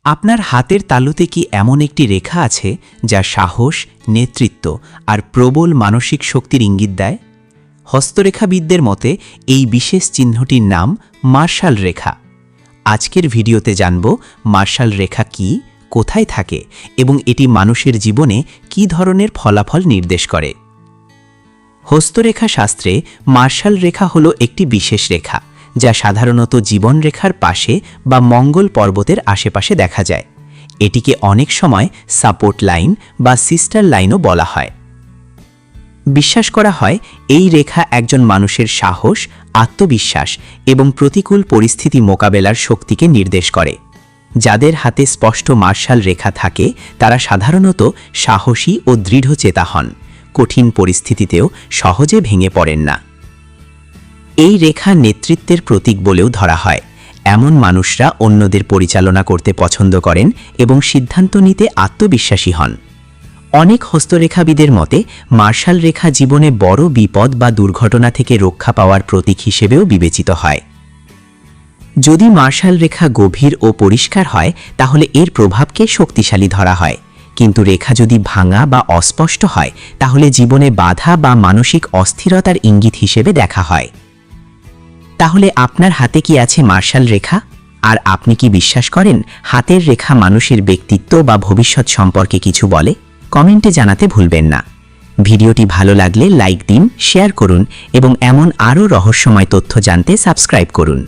আপনার হাতের তালুতে কি এমন একটি রেখা আছে যা সাহস, নেতৃত্ব আর প্রবল মানসিক শক্তির ইঙ্গিত দেয়? হস্তরেখাবিদদের মতে এই বিশেষ চিহ্নটির নাম মার্শাল রেখা। আজকের ভিডিওতে জানব মার্শাল রেখা কি, কোথায় থাকে এবং এটি মানুষের জীবনে কী ধরনের ফলাফল নির্দেশ করে। হস্তরেখা শাস্ত্রে মার্শাল রেখা হল একটি বিশেষ রেখা যা সাধারণত জীবনরেখার পাশে বা মঙ্গল পর্বতের আশেপাশে দেখা যায়। এটিকে অনেক সময় সাপোর্ট লাইন বা সিস্টার লাইনও বলা হয়। বিশ্বাস করা হয় এই রেখা একজন মানুষের সাহস, আত্মবিশ্বাস এবং প্রতিকূল পরিস্থিতি মোকাবেলার শক্তিকে নির্দেশ করে। যাদের হাতে স্পষ্ট মার্শাল রেখা থাকে তারা সাধারণত সাহসী ও দৃঢ়চেতা হন, কঠিন পরিস্থিতিতেও সহজে ভেঙে পড়েন না। এই রেখা নেতৃত্বের প্রতীক বলেও ধরা হয়। এমন মানুষরা অন্যদের পরিচালনা করতে পছন্দ করেন এবং সিদ্ধান্ত নিতে আত্মবিশ্বাসী হন। অনেক হস্তরেখাবিদের মতে মার্শাল রেখা জীবনে বড় বিপদ বা দুর্ঘটনা থেকে রক্ষা পাওয়ার প্রতীক হিসেবেও বিবেচিত হয়। যদি মার্শাল রেখা গভীর ও পরিষ্কার হয় তাহলে এর প্রভাবকে শক্তিশালী ধরা হয়, কিন্তু রেখা যদি ভাঙা বা অস্পষ্ট হয় তাহলে জীবনে বাধা বা মানসিক অস্থিরতার ইঙ্গিত হিসেবে দেখা হয়। তাহলে আপনার হাতে কি আছে মার্শাল রেখা? আর আপনি কি বিশ্বাস করেন হাতের রেখা মানুষের ব্যক্তিত্ব বা ভবিষ্যৎ সম্পর্কে কিছু বলে? কমেন্টে জানাতে ভুলবেন না। ভিডিওটি ভালো লাগলে লাইক দিন, শেয়ার করুন এবং এমন আরও রহস্যময় তথ্য জানতে সাবস্ক্রাইব করুন।